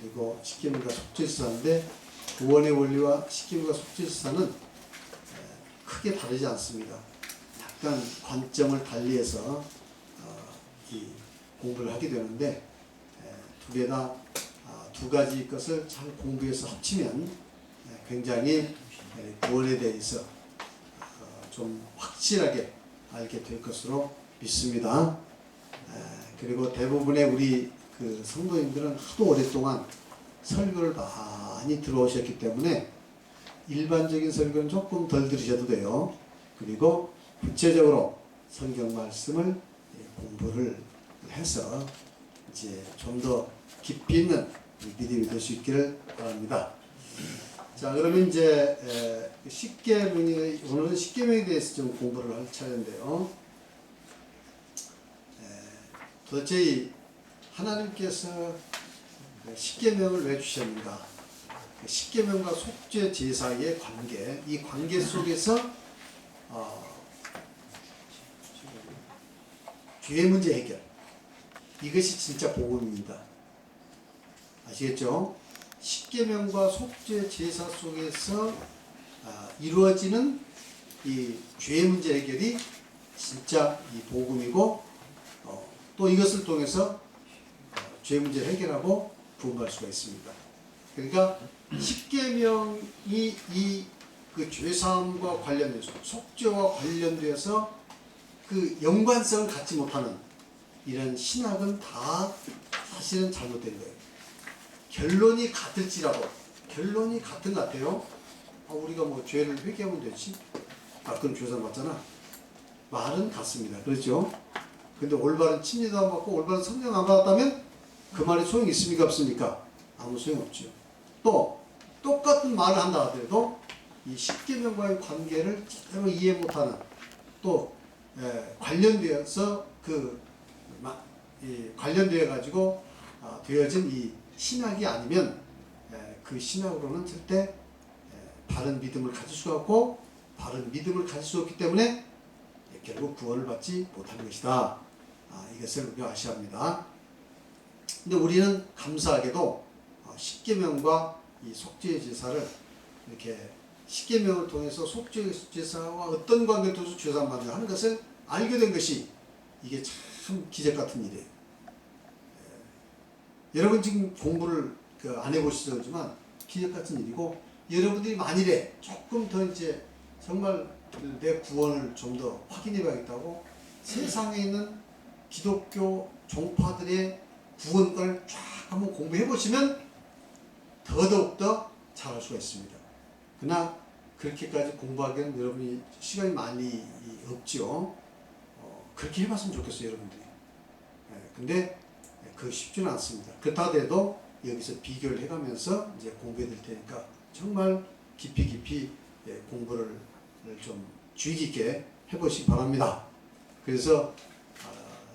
그리고 십계명과 속죄제사인데 구원의 원리와 십계명과 속죄제사는 크게 다르지 않습니다. 약간 관점을 달리해서 이 공부를 하게 되는데 두 개 다 두 가지 것을 잘 공부해서 합치면 굉장히 구원에 대해서 좀 확실하게 알게 될 것으로 믿습니다. 그리고 대부분의 우리 그 성도님들은 하도 오랫동안 설교를 많이 들어오셨기 때문에 일반적인 설교는 조금 덜 들으셔도 돼요. 그리고 구체적으로 성경 말씀을 공부를 해서 이제 좀 더 깊이 있는 믿음이 될 수 있기를 바랍니다. 자, 그러면 이제 오늘은 십계명에 대해서 좀 공부를 할 차례인데요. 도대체 하나님께서 십계명을 왜 주셨는가? 십계명과 속죄 제사의 관계, 이 관계 속에서 죄 문제 해결, 이것이 진짜 복음입니다. 아시겠죠? 십계명과 속죄 제사 속에서 이루어지는 이 죄 문제 해결이 진짜 이 복음이고, 또 이것을 통해서 죄 문제를 해결하고 구원받을 수가 있습니다. 그러니까 십계명이 이 그 죄사함과 관련돼서, 속죄와 관련돼서 그 연관성을 갖지 못하는 이런 신학은 다 사실은 잘못된 거예요. 결론이 같을지라도, 결론이 같은 것 같아요. 우리가 뭐 죄를 회개하면 되지, 그럼 죄사 맞잖아. 말은 같습니다. 그렇죠? 근데 올바른 침례도 안 받고 올바른 성령 안 받았다면 그 말이 소용이 있습니까? 없습니까? 아무 소용없죠. 또 똑같은 말을 한다 하더라도 이 십계명과의 관계를 제대로 이해 못하는, 또 관련되어서 관련되어 가지고 되어진 이 신학이 아니면 그 신학으로는 절대 바른 믿음을 가질 수가 없고, 바른 믿음을 가질 수 없기 때문에 결국 구원을 받지 못하는 것이다. 이것을 우리가 아셔야 합니다. 근데 우리는 감사하게도 십계명과 이 속죄제사를 이렇게 십계명을 통해서 속죄제사와 어떤 관계를 통해서 죄사함받는가 하는 것을 알게 된 것이, 이게 참 기적 같은 일이에요. 여러분 지금 공부를 안 해보시죠? 그렇지만 기적 같은 일이고, 여러분들이 만일에 조금 더 이제 정말 내 구원을 좀 더 확인해 봐야겠다고 세상에 있는 기독교 종파들의 구원을 쫙 한번 공부해 보시면 더더욱더 잘할 수가 있습니다. 그러나 그렇게까지 공부하기에는 여러분이 시간이 많이 없죠. 그렇게 해봤으면 좋겠어요, 여러분들이. 근데 그거 쉽지는 않습니다. 그렇다 하더라도 여기서 비교를 해가면서 이제 공부해 드릴 테니까 정말 깊이 공부를 좀 주의 깊게 해보시기 바랍니다. 그래서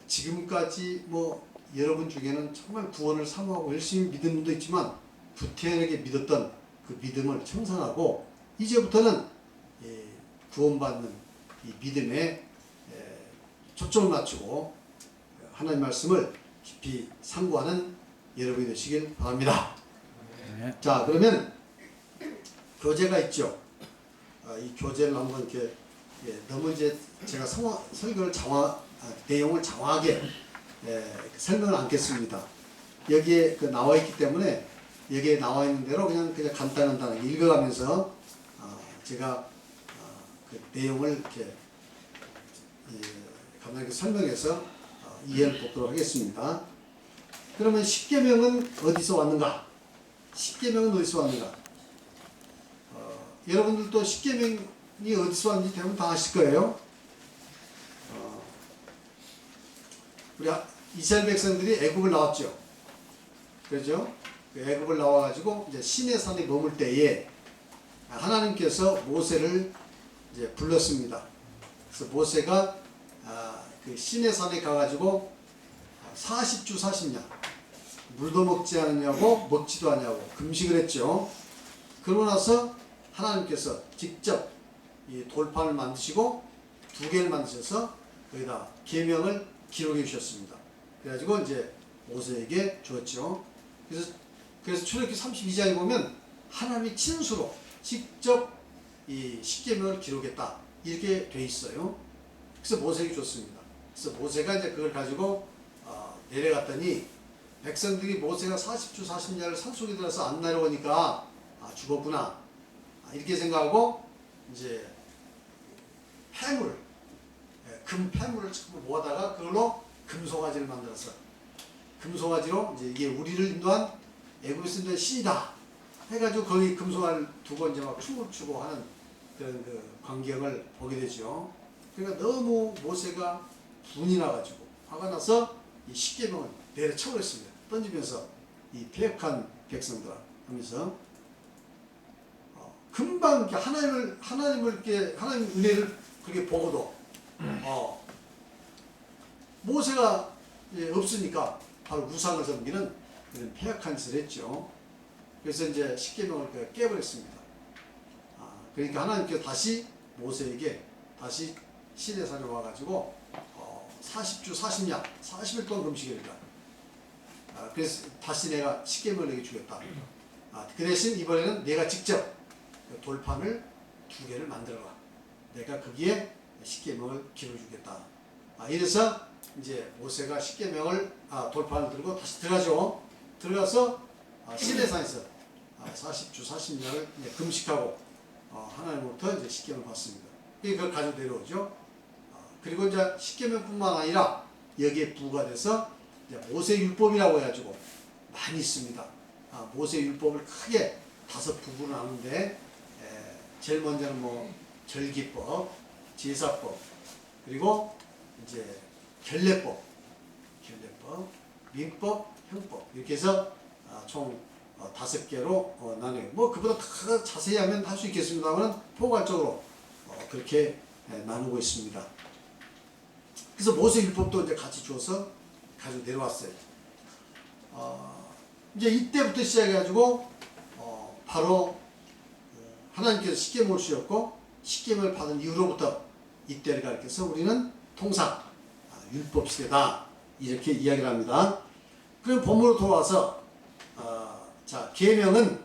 지금까지 뭐 여러분 중에는 정말 구원을 사모하고 열심히 믿는 분도 있지만 부태하게 믿었던 그 믿음을 청산하고, 이제부터는 구원받는 이 믿음에 초점을 맞추고 하나님 말씀을 깊이 상고하는 여러분이 되시길 바랍니다. 네. 자, 그러면 교재가 있죠. 이 교재를 한번 이렇게 너무 이제 제가 설교를 내용을 장황하게 설명을 않겠습니다. 여기에 나와 있기 때문에 여기에 나와 있는 대로 그냥 간단하게 읽어가면서 제가 그 내용을 이렇게 간단하게 설명해서 이해를 돕도록 하겠습니다. 그러면 십계명은 어디서 왔는가? 십계명은 어디서 왔는가? 여러분들도 십계명이 어디서 왔는지 대부분 다 아실 거예요. 우리 이스라엘 백성들이 애굽을 나왔죠. 그렇죠? 애굽을 나와가지고 이제 시내산에 머물 때에 하나님께서 모세를 이제 불렀습니다. 그래서 모세가 그 시내산에 가가지고 40주 40년 물도 먹지 않느냐고 먹지도 않냐고 금식을 했죠. 그러고 나서 하나님께서 직접 이 돌판을 만드시고 2개를 만드셔서 거기다 계명을 기록해 주셨습니다. 그래가지고 이제 모세에게 주었죠. 그래서 그래서 출애굽기 32장에 보면 하나님이 친수로 직접 이 십계명을 기록했다 이렇게 돼 있어요. 그래서 모세에게 줬습니다. 그래서 모세가 이제 그걸 가지고 내려갔더니 백성들이 모세가 40주 40야를 산속에 들어서 안 내려오니까 죽었구나 이렇게 생각하고 이제 폐물, 금 폐물을 전부 모아다가 그걸로 금송아지를 만들어서 금송아지로 이제 이게 우리를 인도한 애굽에서 인도한 신이다 해가지고 거기 금송아지를 두고 이제 막 춤을 추고 하는 그런 그 광경을 보게 되죠. 그러니까 너무 모세가 분이 나가지고 화가 나서 이 십계명을 내려쳐버렸습니다. 던지면서 이 패역한 백성들 하면서 금방 이렇게 하나님을 이렇게 하나님 은혜를 그렇게 보고도 모세가 없으니까 바로 우상을 섬기는 그런 패역한 짓을 했죠. 그래서 이제 십계명을 깨버렸습니다. 그러니까 하나님께서 다시 모세에게 다시 시내산에 와가지고 40주 40야 40일 동안 금식이니까 그래서 다시 내가 십계명을 내게 주겠다. 그 대신 이번에는 내가 직접 돌판을 2개를 만들어라. 내가 거기에 십계명을 기록해주겠다. 이래서 이제 모세가 십계명을 돌판을 들고 다시 들어가죠. 들어가서 시내산에서 40주 40년을 금식하고 하나님으로부터 이제 십계명을 받습니다. 그걸 가지고 내려오죠. 그리고 이제 십계명뿐만 아니라 여기에 부가 돼서 이제 모세 율법이라고 해가지고 많이 있습니다. 모세 율법을 크게 5부분을 나누는데 제일 먼저는 뭐 절기법, 제사법, 그리고 이제 결례법, 민법, 형법 이렇게 해서 총 5개로 나눠요. 뭐 그보다 더 자세히 하면 할 수 있겠습니다만 포괄적으로 그렇게 나누고 있습니다. 그래서 모세 율법도 이제 같이 주어서 가지고 내려왔어요. 이제 이때부터 시작해가지고 바로 하나님께서 십계명을 주셨고 십계명을 받은 이후로부터 이때를 가리켜서 우리는 통상 율법 시대다 이렇게 이야기를 합니다. 그럼 본문으로 돌아와서 자 계명은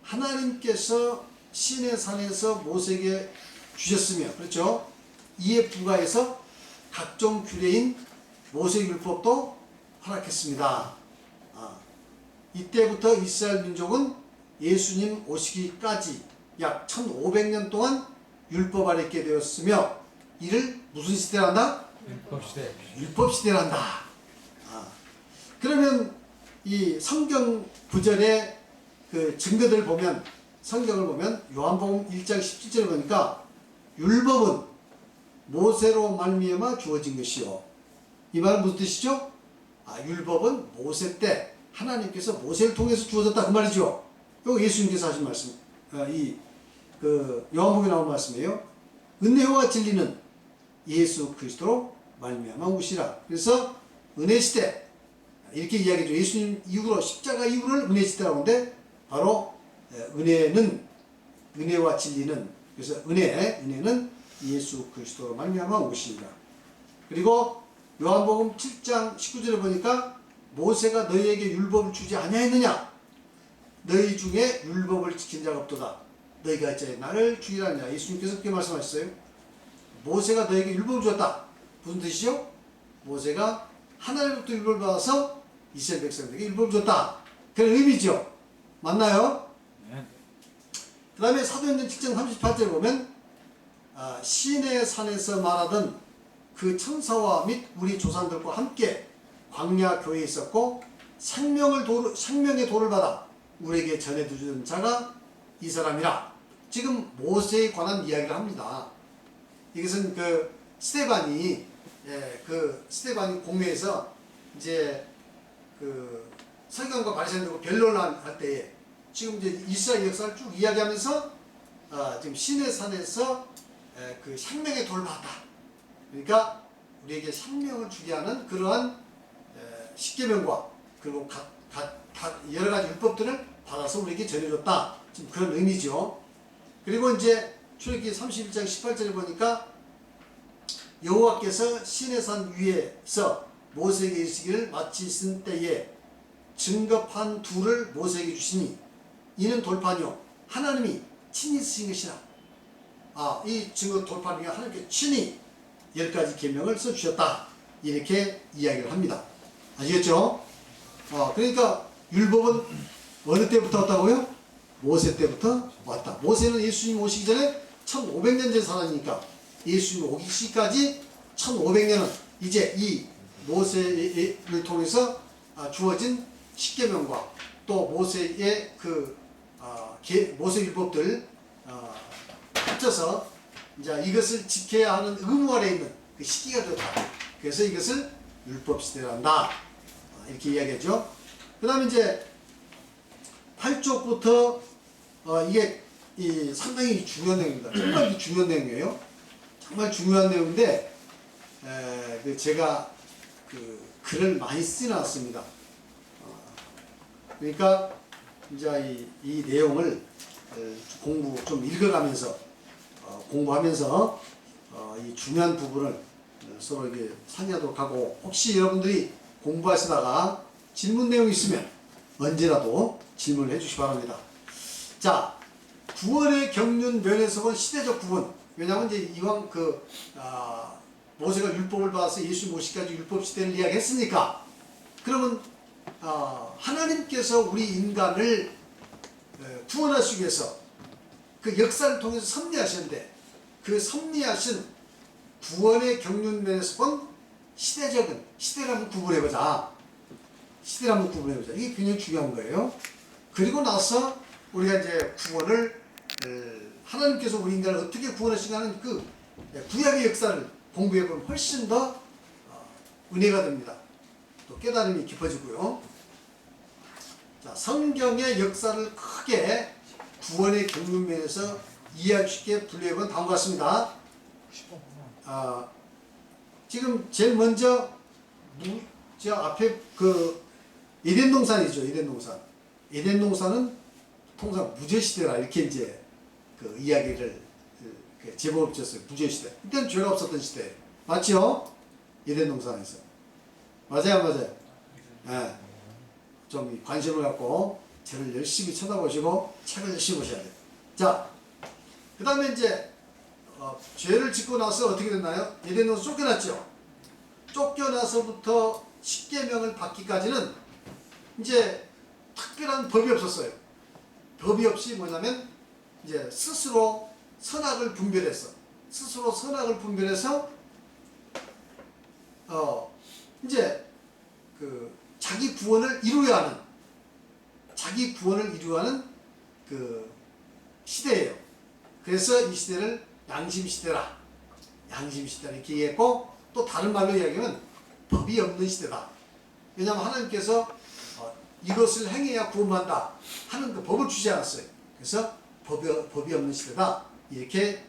하나님께서 시내산에서 모세에게 주셨으며 그렇죠. 이에 부가해서 각종 규례인 모세율법도 허락했습니다. 이때부터 이스라엘 민족은 예수님 오시기까지 약 1500년 동안 율법 아래 있게 되었으며 이를 무슨 시대란다? 율법시대. 율법시대란다. 그러면 이 성경 구절의 그 증거들을 보면 성경을 보면 요한복음 1장 17절을 보니까 율법은 모세로 말미암아 주어진 것이요. 이 말은 무슨 뜻이죠? 율법은 모세 때 하나님께서 모세를 통해서 주어졌다 그 말이죠. 이거 예수님께서 하신 말씀, 요한복음에 나온 말씀이에요. 은혜와 진리는 예수 그리스도로 말미암아 오시라. 그래서 은혜 시대 이렇게 이야기죠. 예수님 이후로 십자가 이후를 은혜 시대라고 하는데 바로 은혜와 진리는 그래서 은혜는 예수 그리스도로 말미암아 오시니라. 그리고 요한복음 7장 19절에 보니까 모세가 너희에게 율법을 주지 아니하였느냐? 너희 중에 율법을 지킨 자가 없도다. 너희가 이제 나를 죽이라느냐? 예수님께서 그렇게 말씀하셨어요. 모세가 너희에게 율법을 주었다. 무슨 뜻이죠? 모세가 하나님부터 율법을 받아서 이스라엘 백성들에게 율법을 줬다. 그런 의미죠. 맞나요? 네. 그 다음에 사도행전 7장 38절에 보면 시내 산에서 말하던 그 천사와 및 우리 조상들과 함께 광야 교회에 있었고 생명의 도를 받아 우리에게 전해주는 자가 이 사람이라. 지금 모세에 관한 이야기를 합니다. 이것은 그 스데반이 공회에서 이제 그 서기관과 바리새인들과 변론을 할 때에 지금 이제 이스라엘 역사를 쭉 이야기하면서 지금 시내산에서 그 생명의 돌을 받았다. 그러니까 우리에게 생명을 주게 하는 그러한 십계명과 그리고 여러 가지 율법들을 받아서 우리에게 전해줬다. 지금 그런 의미죠. 그리고 이제 출애굽기 31장 18절에 보니까 여호와께서 시내산 위에서 모세에게 이르시기를 마치신 때에 증거판 둘을 모세에게 주시니 이는 돌판이요 하나님이 친히 쓰신 것이라. 이 증거 돌판 중에 하나님께 친히 10가지 계명을 써주셨다. 이렇게 이야기를 합니다. 아시겠죠? 그러니까 율법은 어느 때부터 왔다고요? 모세 때부터 왔다. 모세는 예수님 오시기 전에 1500년 전 사람이니까 예수님 오시기까지 1500년은 이제 이 모세를 통해서 주어진 십계명과 또 모세의 모세 율법들 합쳐서 이제 이것을 지켜야 하는 의무 아래 있는 그 시기가 됐다. 그래서 이것을 율법 시대란다. 이렇게 이야기하죠. 그 다음에 이제 8쪽부터 이게 상당히 중요한 내용입니다. 정말 중요한 내용이에요. 정말 중요한 내용인데 제가 글을 많이 쓰놨습니다. 그러니까 이제 이 내용을 공부 좀 읽어가면서 공부하면서 이 중요한 부분을 서로 이게 상의하도록 하고, 혹시 여러분들이 공부하시다가 질문 내용이 있으면 언제라도 질문을 해주시기 바랍니다. 자, 구원의 경륜 면에서 본 시대적 구분. 왜냐하면 이제 이왕 모세가 율법을 받아서 예수 모시기까지 율법 시대를 이야기했으니까, 그러면 하나님께서 우리 인간을 구원하시기 위해서 그 역사를 통해서 섭리하셨는데, 그 섭리하신 구원의 경륜면에서 본 시대를 한번 구분해보자. 이게 굉장히 중요한 거예요. 그리고 나서 우리가 이제 구원을 하나님께서 우리 인간을 어떻게 구원하시냐는 그 구약의 역사를 공부해보면 훨씬 더 은혜가 됩니다. 또 깨달음이 깊어지고요. 자, 성경의 역사를 크게 구원의 경륜면에서 이해하기 쉽게 분류해본 다음과 같습니다. 지금 제일 먼저 저 앞에 에덴 동산이죠. 에덴 동산은 통상 무죄시대라 이렇게 이제 이야기를 제목을 붙였어요. 무죄시대. 이때는 죄가 없었던 시대. 맞죠? 에덴 동산에서. 맞아요, 안 맞아요? 네. 좀 관심을 갖고 책을 열심히 쳐다보시고 책을 열심히 보셔야 돼요. 자, 그 다음에 이제 죄를 짓고 나서 어떻게 됐나요? 에덴 동산 쫓겨났죠. 쫓겨나서부터 십계명을 받기까지는 이제 특별한 법이 없었어요. 법이 없이 뭐냐면 이제 스스로 선악을 분별해서 이제 자기 구원을 이루어야 하는 그 시대예요. 그래서 이 시대를 양심시대라 이렇게 얘기했고, 또 다른 말로 이야기하면 법이 없는 시대다. 왜냐하면 하나님께서 이것을 행해야 구원받는다 하는 그 법을 주지 않았어요. 그래서 법이 없는 시대다 이렇게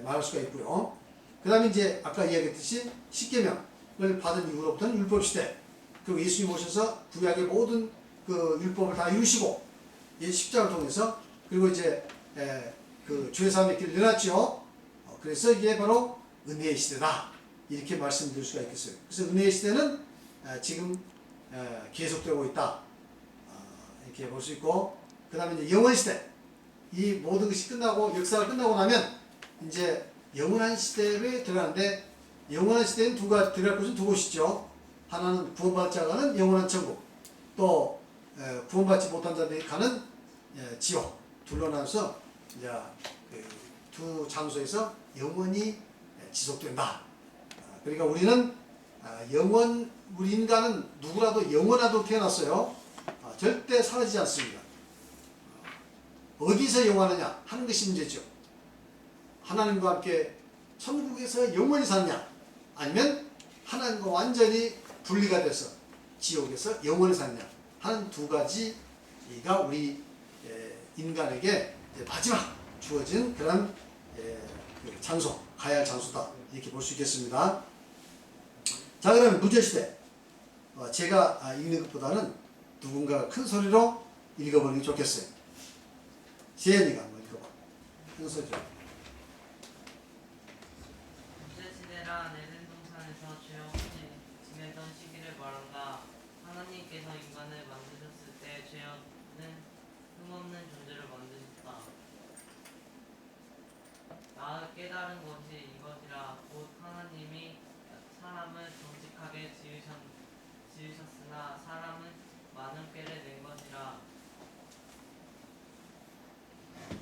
말할 수가 있고요. 그 다음에 이제 아까 이야기했듯이 십계명을 받은 이후로부터는 율법 시대, 그리고 예수님 오셔서 구약의 모든 그 율법을 다 이루시고 십자가를 통해서, 그리고 이제 그 죄사함의 길을 내놨죠. 그래서 이게 바로 은혜의 시대다 이렇게 말씀드릴 수가 있겠어요. 그래서 은혜의 시대는 지금 계속되고 있다 이렇게 볼 수 있고, 그 다음에 이제 영원 시대, 이 모든 것이 끝나고 역사가 끝나고 나면 이제 영원한 시대에 들어가는데, 영원한 시대는 들어갈 곳은 두 곳이죠. 하나는 구원받은 자가 가는 영원한 천국, 또 구원받지 못한 자들이 가는 지옥, 둘로 나눠서 이제 두 장소에서 영원히 지속된다. 그러니까 우리는 우리 인간은 누구라도 영원하도록 태어났어요. 절대 사라지지 않습니다. 어디서 영원하냐 하는 것이 문제죠. 하나님과 함께 천국에서 영원히 사느냐, 아니면 하나님과 완전히 분리가 돼서 지옥에서 영원히 사느냐 하는 두 가지가 우리 인간에게 마지막 주어진 그런 장소, 가야 할 장소다 이렇게 볼 수 있겠습니다. 자, 그러면 무죄시대, 제가 읽는 것보다는 누군가가 큰 소리로 읽어보는 게 좋겠어요. 재현이가 한번 읽어봐. 큰 소리로. 무죄시대라 에덴 동산에서 죄 없이 지내던 시기를 말한다. 하나님께서 인간을 만드셨을 깨달은 것이 이것이라 곧 하나님이 사람을 정직하게 지으셨으나 사람은 많은 꾀를 낸 것이라.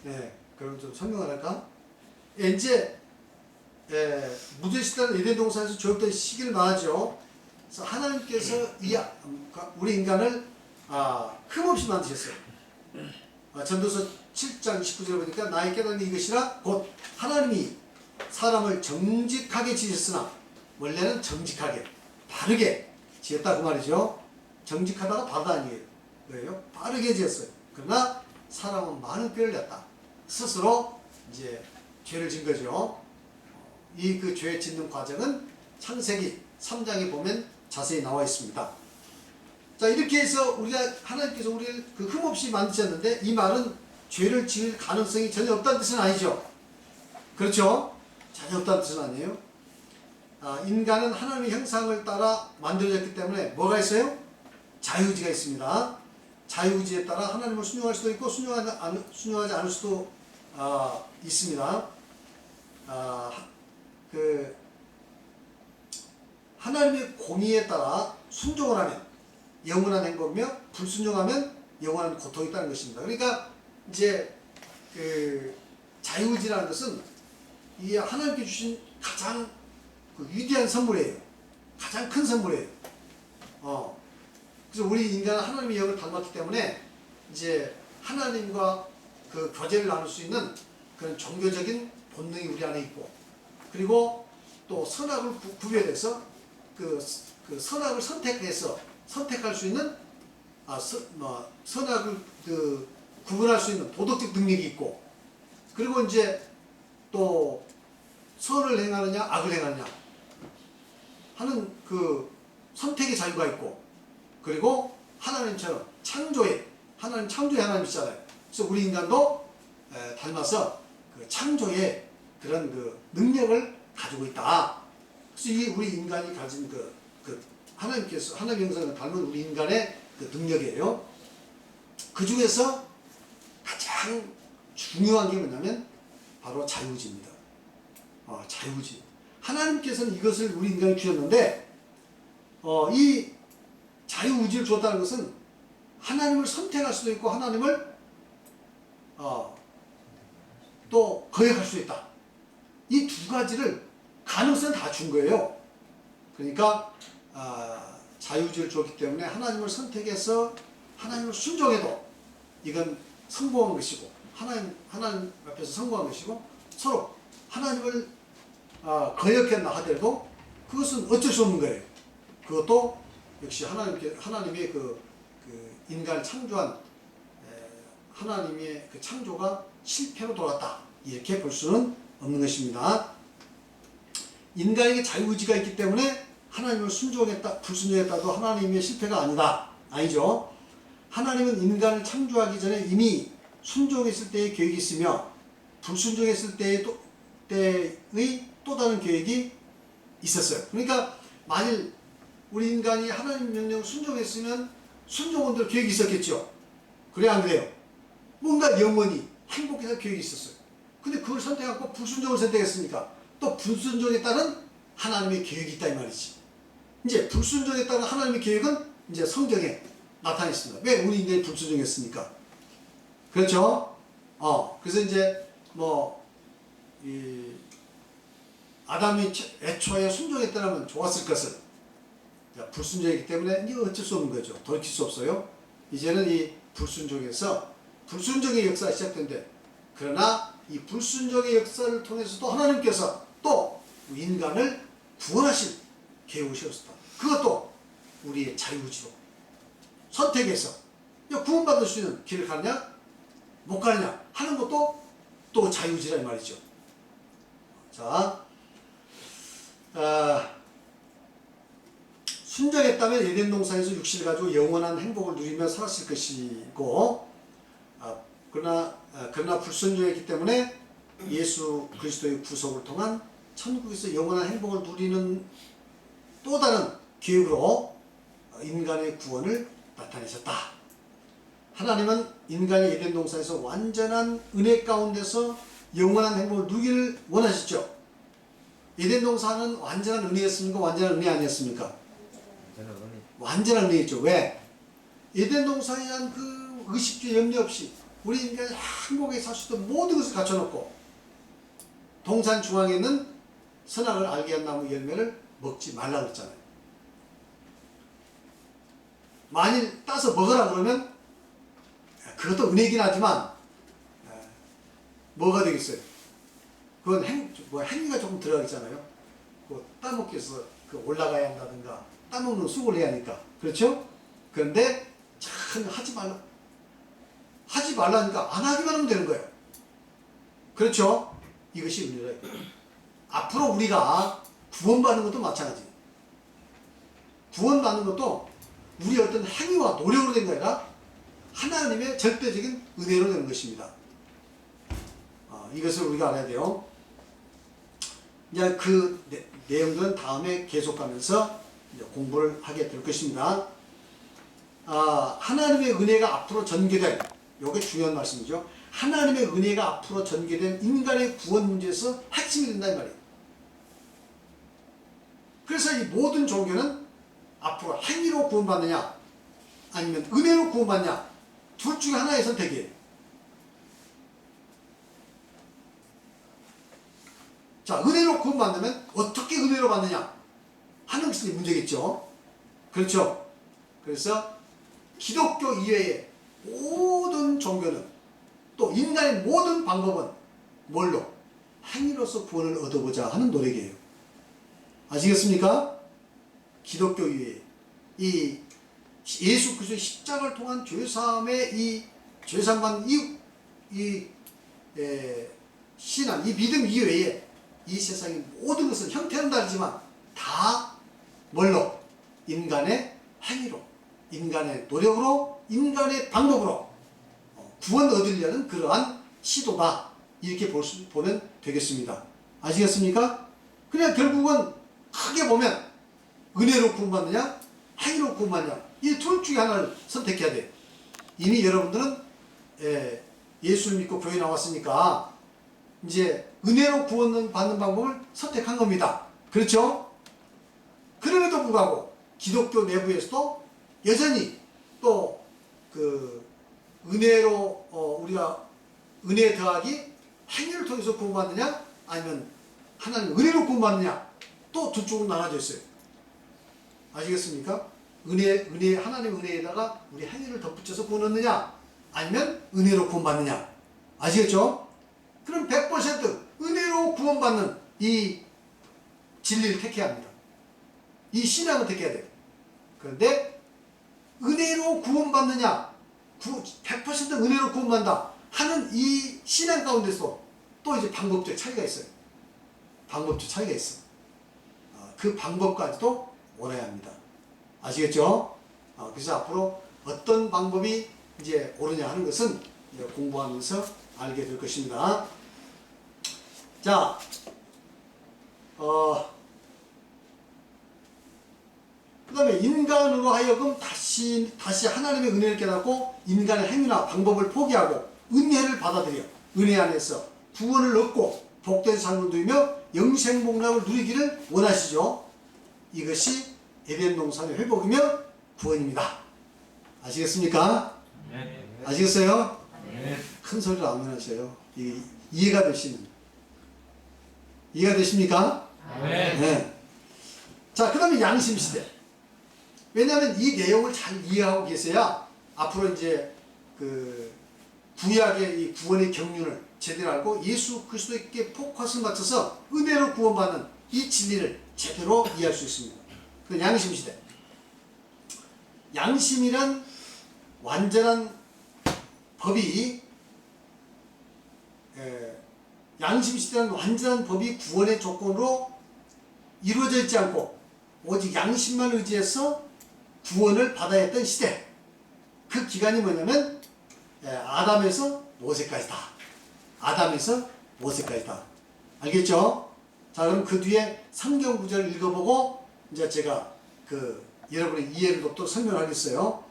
네, 그럼 좀 설명을 할까? 이제 무죄시대는 에덴 동산에서 조업된 시기를 말하죠. 그래서 하나님께서 우리 인간을 흠없이 만드셨어요. 전도서 7장 29절에 보니까 나의 깨달음이 이것이라 곧 하나님이 사람을 정직하게 지으셨으나, 원래는 정직하게 바르게 지었다 그 말이죠. 정직하다가 바르다 아니에요. 왜요? 빠르게 지었어요. 그러나 사람은 많은 꾀를 냈다. 스스로 이제 죄를 짓는 거죠. 이 그 죄 짓는 과정은 창세기 3장에 보면 자세히 나와 있습니다. 자, 이렇게 해서 하나님께서 우리를 그 흠없이 만드셨는데, 이 말은 죄를 지을 가능성이 전혀 없다는 뜻은 아니죠. 그렇죠? 전혀 없다는 뜻은 아니에요. 인간은 하나님의 형상을 따라 만들어졌기 때문에 뭐가 있어요? 자유의지가 있습니다. 자유의지에 따라 하나님을 순종할 수도 있고 순종하지 않을 수도 있습니다. 하나님의 공의에 따라 순종을 하면 영원한 행복이며, 불순종하면 영원한 고통이 있다는 것입니다. 그러니까 이제 자유의지라는 것은 이 하나님께 주신 가장 위대한 선물이에요. 가장 큰 선물이에요. 그래서 우리 인간은 하나님의 영을 닮았기 때문에 이제 하나님과 그 교제를 나눌 수 있는 그런 종교적인 본능이 우리 안에 있고, 그리고 또 선악을 구별해서 그 선악을 선택할 수 있는 선악을 구분할 수 있는 도덕적 능력이 있고, 그리고 이제 또 선을 행하느냐 악을 행하느냐 하는 그 선택의 자유가 있고, 그리고 하나님처럼 하나님 창조의 하나님이잖아요. 그래서 우리 인간도 닮아서 그 창조의 그런 그 능력을 가지고 있다. 그래서 이 우리 인간이 가진 하나님께서 하나님 형상을 닮은 우리 인간의 그 능력이에요. 그 중에서 가장 중요한 게 뭐냐면 바로 자유의지입니다. 자유의지. 하나님께서는 이것을 우리 인간이 주셨는데, 이 자유의지를 줬다는 것은 하나님을 선택할 수도 있고 하나님을 또 거역할 수 있다. 이 두 가지를 가능성을 다 준 거예요. 그러니까 자유의지를 줬기 때문에 하나님을 선택해서 하나님을 순종해도 이건 성공한 것이고, 하나님 앞에서 성공한 것이고, 서로 하나님을 거역했나 하더라도 그것은 어쩔 수 없는 거예요. 그것도 역시 하나님의 그 인간을 창조한 하나님의 그 창조가 실패로 돌아갔다, 이렇게 볼 수는 없는 것입니다. 인간에게 자유의지가 있기 때문에 하나님을 불순종했다도 하나님의 실패가 아니죠. 하나님은 인간을 창조하기 전에 이미 순종했을 때의 계획이 있으며, 불순종했을 때의 또 다른 계획이 있었어요. 그러니까 만일 우리 인간이 하나님 명령을 순종했으면 순종한 대로 계획이 있었겠죠. 그래 안 그래요? 뭔가 영원히 행복해서 계획이 있었어요. 근데 그걸 선택하고 불순종을 선택했으니까 또 불순종에 따른 하나님의 계획이 있다 이 말이지. 이제 불순종에 따른 하나님의 계획은 이제 성경에 나타나 있습니다. 왜 우리 인간이 불순종했습니까? 그렇죠? 그래서 이제 아담이 애초에 순종했다면 좋았을 것을 불순종했기 때문에 이제 어쩔 수 없는 거죠. 돌이킬 수 없어요. 이제는 이 불순종에서 불순종의 역사가 시작된대. 그러나 이 불순종의 역사를 통해서 또 하나님께서 또 인간을 구원하실 계획을 세웠다. 그것도 우리의 자유의지로 선택해서 구원받을 수 있는 길을 가느냐 못 가느냐 하는 것도 또 자유의지라 이 말이죠. 자, 순종했다면 에덴 동산에서 육신을 가지고 영원한 행복을 누리며 살았을 것이고, 그러나 불순종했기 때문에 예수 그리스도의 구속을 통한 천국에서 영원한 행복을 누리는 또 다른 계획으로 인간의 구원을 나타내셨다. 하나님은 인간의 에덴 동산에서 완전한 은혜 가운데서 영원한 행복을 누리기를 원하시죠? 에덴 동산은 완전한 은혜였습니까? 완전한 은혜 아니었습니까? 완전한 은혜였죠. 왜? 에덴 동산에 대한 그 의식주 염려 없이 우리 인간이 행복하게 살 수 있던 모든 것을 갖춰놓고 동산 중앙에 있는 선악을 알게 한 나무 열매를 먹지 말라 그랬잖아요. 만일 따서 먹으라 그러면 그것도 은혜이긴 하지만 뭐가 되겠어요? 그건 행위가 조금 들어가겠잖아요. 따먹기 위해서 올라가야 한다든가 따먹는 수고를 해야 하니까. 그렇죠? 그런데 참 하지 말라니까 안 하기만 하면 되는 거예요. 그렇죠? 이것이 은혜다. 앞으로 우리가 구원받는 것도 마찬가지. 구원받는 것도 우리 어떤 행위와 노력으로 된 게 아니라 하나님의 절대적인 은혜로 되는 것입니다. 이것을 우리가 알아야 돼요. 이제 그 내용들은 다음에 계속하면서 이제 공부를 하게 될 것입니다. 하나님의 은혜가 앞으로 전개될, 이게 중요한 말씀이죠. 하나님의 은혜가 앞으로 전개된 인간의 구원 문제에서 핵심이 된다 이 말이에요. 그래서 이 모든 종교는 앞으로 행위로 구원받느냐 아니면 은혜로 구원받느냐 둘 중에 하나의 선택이에요. 자, 은혜로 구원받으면 어떻게 은혜로 받느냐 하는 것이 문제겠죠. 그렇죠. 그래서 기독교 이외의 모든 종교는 또 인간의 모든 방법은 뭘로? 행위로서 구원을 얻어보자 하는 노력이에요. 아시겠습니까? 기독교 이외에 이 예수 그리스도의 십자가를 통한 죄사함의 이 죄상관 신앙, 이 믿음 이외에 이 세상의 모든 것은 형태는 다르지만 다 뭘로? 인간의 행위로, 인간의 노력으로, 인간의 방법으로 구원 얻으려는 그러한 시도다. 이렇게 보면 되겠습니다. 아시겠습니까? 그냥 결국은 크게 보면 은혜로 구원받느냐 행위로 구원받느냐 이 둘 중에 하나를 선택해야 돼요. 이미 여러분들은 예수를 믿고 교회 나왔으니까 이제 은혜로 구원받는 방법을 선택한 겁니다. 그렇죠? 그럼에도 불구하고 기독교 내부에서도 여전히 또 그 은혜로 우리가 은혜 더하기 행위를 통해서 구원받느냐 아니면 하나님 은혜로 구원받느냐 또 두 쪽으로 나눠져 있어요. 아시겠습니까? 하나님의 은혜에다가 우리 행위를 덧붙여서 구원 얻느냐 아니면 은혜로 구원받느냐 아시겠죠? 그럼 100% 은혜로 구원받는 이 진리를 택해야 합니다. 이 신앙을 택해야 돼요. 그런데 은혜로 구원받느냐 100% 은혜로 구원받는다 하는 이 신앙 가운데서 또 이제 방법적 차이가 있어요. 방법적 차이가 있어. 그 방법까지도 알아야 합니다. 아시겠죠? 그래서 앞으로 어떤 방법이 이제 옳으냐 하는 것은 이제 공부하면서 알게 될 것입니다. 자, 그 다음에 인간으로 하여금 다시 하나님의 은혜를 깨닫고 인간의 행위나 방법을 포기하고 은혜를 받아들여 은혜 안에서 구원을 얻고 복된 삶을 누리며 영생복락을 누리기를 원하시죠. 이것이 에덴 동산의 회복이며 구원입니다. 아시겠습니까? 네. 아시겠어요? 네. 큰 소리로 아멘 하세요. 이해가 되십니까? 네. 네. 자, 그 다음에 양심시대. 왜냐하면 이 내용을 잘 이해하고 계셔야 앞으로 이제 그 구약의 이 구원의 경륜을 제대로 알고 예수 그리스도께 포커스를 맞춰서 은혜로 구원받는 이 진리를 제대로 이해할 수 있습니다. 그 양심시대. 양심이란 완전한 법이 양심시대란 완전한 법이 구원의 조건으로 이루어져 있지 않고 오직 양심만 의지해서 구원을 받아야 했던 시대. 그 기간이 뭐냐면 아담에서 모세까지다. 아담에서 모세까지다. 알겠죠? 자, 그럼 그 뒤에 성경 구절을 읽어보고 이제 제가 여러분의 이해를 또 설명하겠어요.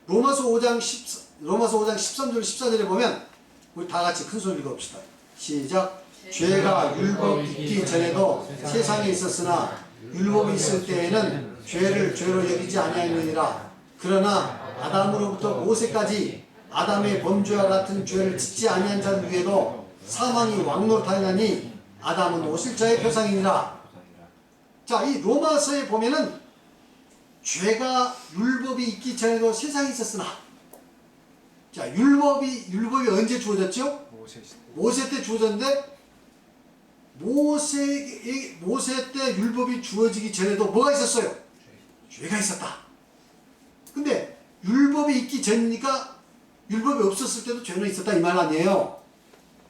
로마서 5장 13절 14절에 보면 우리 다 같이 큰 소리 읽어봅시다. 시작. 죄가 율법 있기 전에도 세상에 있었으나 율법이 있을 때에는 죄를 죄로 여기지 아니하느니라. 그러나 아담으로부터 모세까지 아담의 범죄와 같은 죄를 짓지 아니한 자들 위에도 사망이 왕노릇하였나니 아담은 오실자의 표상이니라. 자, 이 로마서에 보면은 죄가 율법이 있기 전에도 세상에 있었으나, 자, 율법이 언제 주어졌죠? 모세 때 주어졌는데, 모세 때 율법이 주어지기 전에도 뭐가 있었어요? 죄가 있었다. 근데 율법이 있기 전이니까 율법이 없었을 때도 죄는 있었다 이 말 아니에요?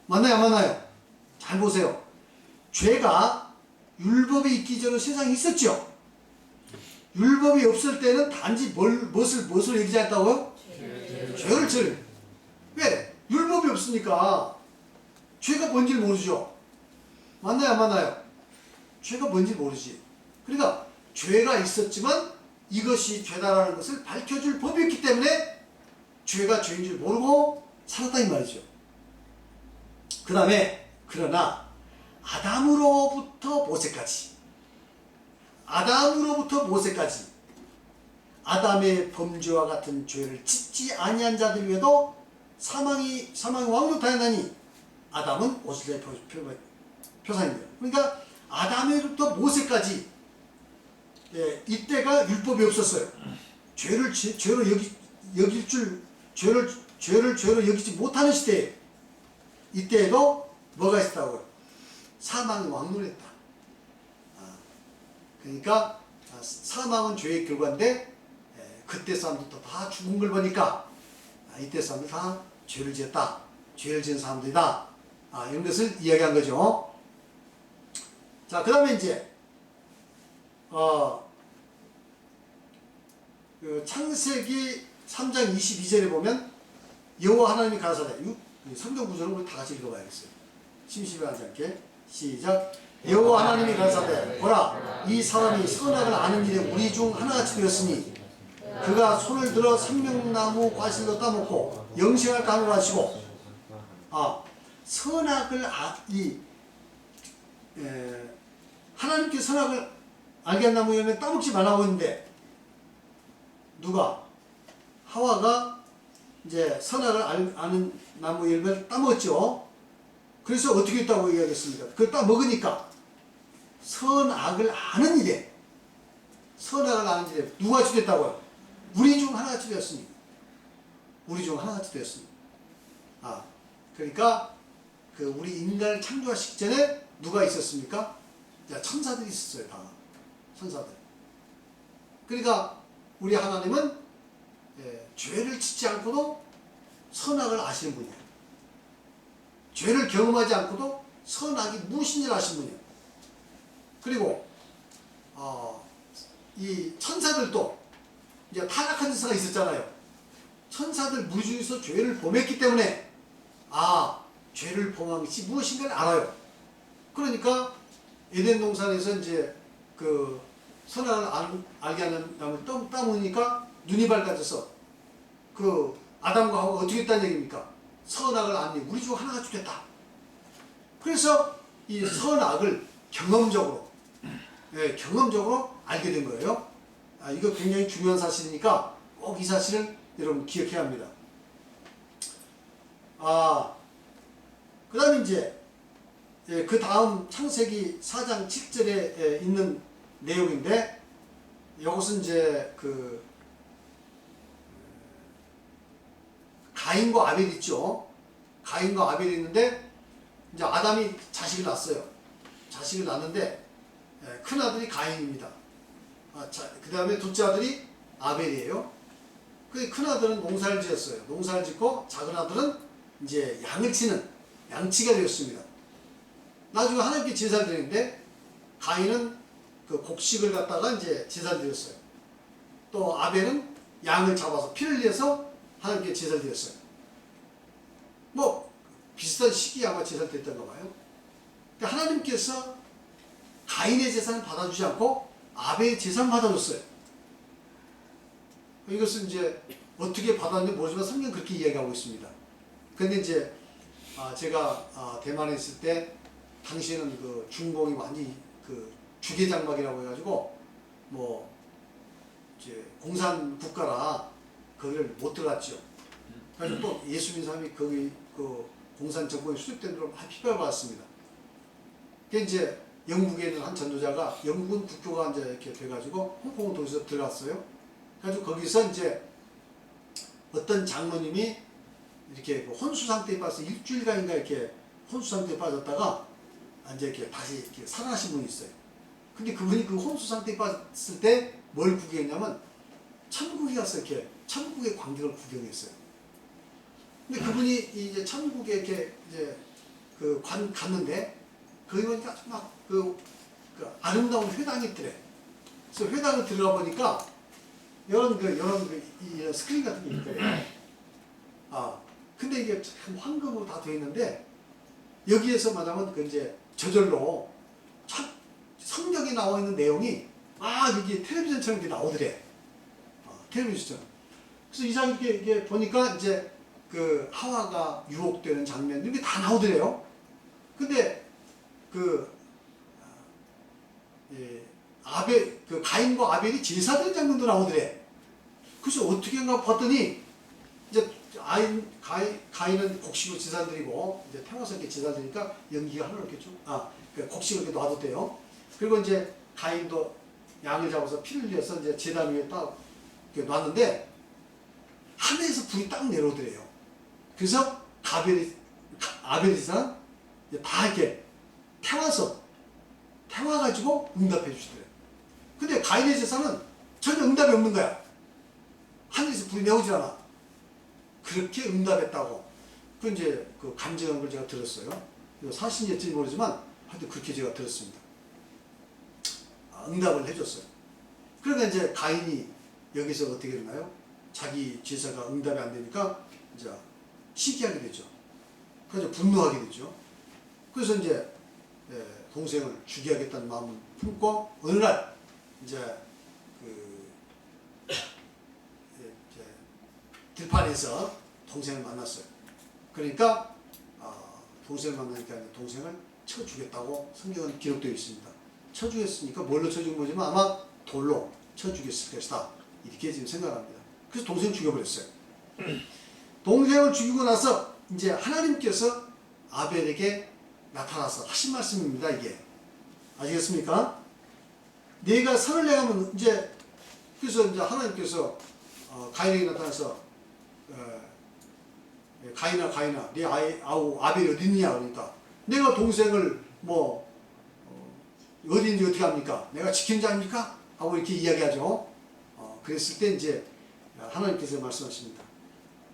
맞나요, 안 맞나요? 잘 보세요. 죄가 율법이 있기 전에 세상에 있었죠. 율법이 없을 때는 단지 무엇을 얘기하지 않다고요? 죄를. 왜? 율법이 없으니까 죄가 뭔지를 모르죠. 맞나요, 안 맞나요? 죄가 뭔지 모르지. 그러니까 죄가 있었지만 이것이 죄다라는 것을 밝혀줄 법이 있기 때문에 죄가 죄인 줄 모르고 살았다 이 말이죠. 그 다음에 그러나 아담으로부터 모세까지 아담의 범죄와 같은 죄를 짓지 아니한 자들 위에도 사망이 왕노릇하였나니 아담은 오실자의 표상입니다. 그러니까 아담으로부터 모세까지, 예, 이때가 율법이 없었어요. 죄를 죄로 여길 줄, 죄를 죄로 여기지 못하는 시대에 이때에도 뭐가 있었다고요? 사망이 왕노릇했다. 그러니까 사망은 죄의 결과인데, 그때 사람들도 다 죽은 걸 보니까 이때 사람들 다 죄를 지었다. 죄를 지은 사람들이다. 이런 것을 이야기한 거죠. 자, 그 다음에 이제 그 창세기 3장 22절에 보면 여호와 하나님이 가라사대, 성경 구절은 우리 다 같이 읽어봐야겠어요. 심심하지 않게. 시작. 여호와 하나님이 가라사대, 보라, 이 사람이 선악을 아는 일에 우리 중 하나같이 되었으니 그가 손을 들어 생명나무 과실로 따먹고 영생을 강구하시고. 선악을 하나님께 선악을 알게 한 나무 열매 따먹지 말라고 했는데, 누가? 하와가 이제 선악을 아는 나무 열매를 따먹었죠. 그래서 어떻게 했다고 얘기하겠습니까? 그걸 따먹으니까 선악을 아는 일에 누가 주됐다고요? 우리 중 하나같이 되었으니. 그러니까 그 우리 인간을 창조하시기 전에 누가 있었습니까? 천사들이 있었어요. 다 천사들. 그러니까 우리 하나님은 죄를 짓지 않고도 선악을 아시는 분이에요. 죄를 경험하지 않고도 선악이 무엇인지를 아시는 분이에요. 그리고 이 천사들도 이제 타락한 천사가 있었잖아요. 천사들 무중에서 죄를 범했기 때문에 죄를 범한 것이 무엇인가를 알아요. 그러니까 에덴 동산에서 이제 그 선악을 알게 하는 나무를 따먹으니까 눈이 밝아져서 그 아담과 하와가 어떻게 했다는 얘기입니까? 선악을 아니 우리 중 하나가 죽겠다. 그래서 이 선악을 경험적으로 알게 된 거예요. 이거 굉장히 중요한 사실이니까 꼭 이 사실을 여러분 기억해야 합니다. 그 다음에 이제 그 다음 창세기 4장 7절에 있는 내용인데, 이것은 이제 그 가인과 아벨이 있죠. 가인과 아벨이 있는데 이제 아담이 자식을 낳았어요. 자식을 낳았는데 큰 아들이 가인입니다. 그 다음에 둘째 아들이 아벨이에요. 큰 아들은 농사를 지었어요. 농사를 짓고 작은 아들은 이제 양을 치는 양치가 되었습니다. 나중에 하나님께 제사를 드리는데 가인은 그 곡식을 갖다가 이제 제사를 드렸어요. 또 아벨은 양을 잡아서 피를 흘려서 하나님께 제사를 드렸어요. 뭐 비슷한 시기에 아마 제사를 드렸던가 봐요. 그러니까 하나님께서 가인의 제사는 받아주지 않고 아벨의 제사는 받아줬어요. 이것은 이제 어떻게 받았는지 모르지만 성경 그렇게 이야기하고 있습니다. 근데 이제 제가 대만에 있을 때 당시에는 그 중공이 완전히 그 주계장막이라고 해가지고 뭐 이제 공산 국가라 거기를 못 들어갔죠. 그래서 또 예수민 사람이 거기 그 공산 정권에 수립된 데로 많이 피박을 받았습니다. 그 이제 영국에 있는 한 전도자가 영국은 국교가 이제 이렇게 돼가지고 홍콩을 통해서 들어갔어요. 그래가지고 거기서 이제 어떤 장로님이 이렇게 그 혼수 상태에 빠져서 일주일간인가 이렇게 혼수 상태에 빠졌다가 이제 이렇게 다시 이렇게 살아나신 분이 있어요. 근데 그분이 그 혼수 상태에 빠졌을 때 뭘 구경했냐면 천국에 가서 이렇게 천국의 광경을 구경했어요. 근데 그분이 이제 천국에 이렇게 이제 그 갔는데 거기 보니까 막 그 아름다운 회당이 있더래. 그래서 회당을 들어가 보니까 이런 스크린 같은 게 있더래. 근데 이게 참 황금으로 다 되어 있는데 여기에서 말하면 그 이제 저절로 참 성경에 나와 있는 내용이 여기 텔레비전처럼 이렇게 나오더래. 텔레비전처럼. 그래서 이상 이게 보니까 이제 그 하와가 유혹되는 장면 이게 다 나오더래요. 근데 그 가인과 아벨이 제사드린 장면도 나오더래. 그래서 어떻게인가 봤더니 이제 가인은 곡식으로 제사드리고 이제 태워서 제사드리니까 연기가 하늘었겠죠. 곡식을 이렇게 놔뒀대요. 그리고 이제 가인도 양을 잡아서 피를 흘려서 이제 제단 위에 딱 이렇게 놨는데 하늘에서 불이 딱 내려오더래요. 그래서 아벨이 제사는 다 이렇게 태워가지고 응답해 주시더래요. 근데 가인의 제사는 전혀 응답이 없는 거야. 하늘에서 불이 내오질 않아. 그렇게 응답했다고. 이제 그 감정한 걸 제가 들었어요. 사실인지 모르지만 하여튼 그렇게 제가 들었습니다. 응답을 해줬어요. 그러니까 이제 가인이 여기서 어떻게 되나요? 자기 제사가 응답이 안 되니까 이제 시기하게 되죠. 그래서 분노하게 되죠. 그래서 이제 동생을 죽여야겠다는 마음을 품고 어느 날 이제 들판에서 동생을 만났어요. 그러니까 동생을 만나니까 동생을 쳐 죽였다고 성경은 기록되어 있습니다. 쳐 죽였으니까 뭘로 쳐 죽은 거지만 아마 돌로 쳐 죽였을 것이다. 이렇게 지금 생각합니다. 그래서 동생을 죽여버렸어요. 동생을 죽이고 나서 이제 하나님께서 아벨에게 나타나서 하신 말씀입니다. 이게 아시겠습니까? 네가 선을 행하면 이제 그래서 이제 하나님께서 가인에게 나타나서 가인아 네 아벨이 어디 있느냐 그러니까 내가 동생을 뭐 어디 있는지 어떻게 합니까? 내가 지킨 자입니까? 하고 이렇게 이야기하죠. 그랬을 때 이제 하나님께서 말씀하십니다.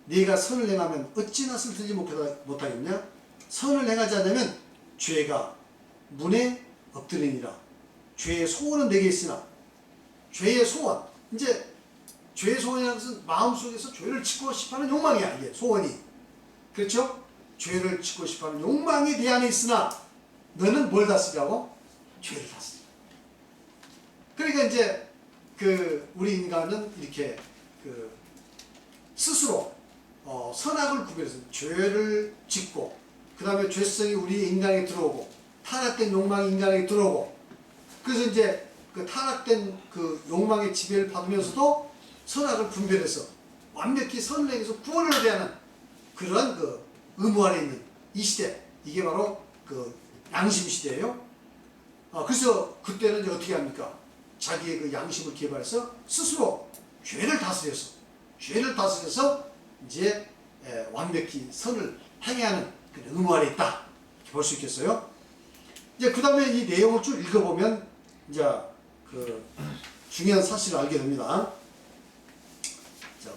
네가 선을 행하면 어찌 낯을 들지 못하겠냐? 선을 행하지 않으면 죄가 문에 엎드리니라. 죄의 소원은 내게 있으나 죄의 소원 이제 죄의 소원이라는 것은 마음속에서 죄를 짓고 싶어하는 욕망이야. 이게 소원이 그렇죠? 죄를 짓고 싶어하는 욕망이 네 안에 있으나 너는 뭘 다스리라고? 죄를 다스려. 그러니까 이제 우리 인간은 이렇게 스스로 선악을 구별해서 죄를 짓고 그 다음에 죄성이 우리 인간에 들어오고 타락된 욕망이 인간에게 들어오고 그래서 이제 그 타락된 그 욕망의 지배를 받으면서도 선악을 분별해서 완벽히 선을 행해서 구원을 얻어야 하는 그런 의무 안에 있는 이 시대 이게 바로 양심 시대예요. 그래서 그때는 이제 어떻게 합니까? 자기의 그 양심을 개발해서 스스로 죄를 다스려서 이제 완벽히 선을 행해야 하는 그런 의무 안에 있다. 볼 수 있겠어요? 이제 그 다음에 이 내용을 쭉 읽어보면 이제 중요한 사실을 알게 됩니다. 자,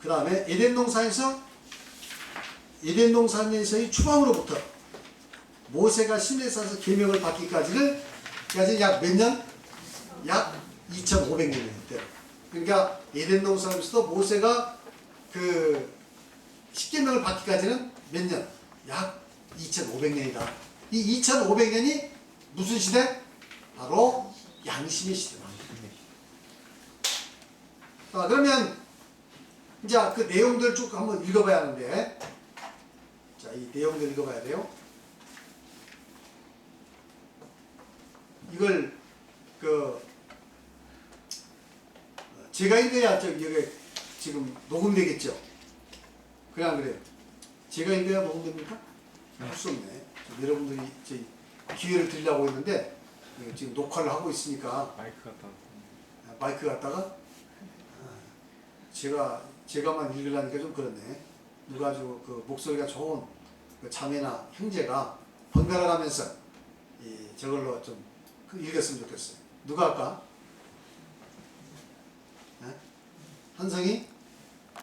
그 다음에 에덴 동산에서의 추방으로부터 모세가 시내산에서 계명을 받기까지는 약 몇 년? 약 2,500년이 됐대요. 그러니까 에덴 동산에서도 모세가 십계명을 받기까지는 몇 년? 약 2,500년이다. 이 2,500년이 무슨 시대? 바로 양심의 시대다. 그러면 이제 그 내용들 쭉 한번 읽어봐야 하는데, 자, 이 내용들 읽어봐야 돼요. 이걸 제가 읽어야 이게 지금 녹음되겠죠. 그래 안 그래요? 제가 읽어야 녹음됩니까? 할 수 없네. 여러분들이 기회를 드리려고 했는데 지금 녹화를 하고 있으니까 마이크 갖다가 제가만 읽으려니까 좀 그렇네. 누가 아주 그 목소리가 좋은 그 자매나 형제가 번갈아 가면서 저걸로 좀 읽었으면 좋겠어요. 누가 할까? 네? 한성이?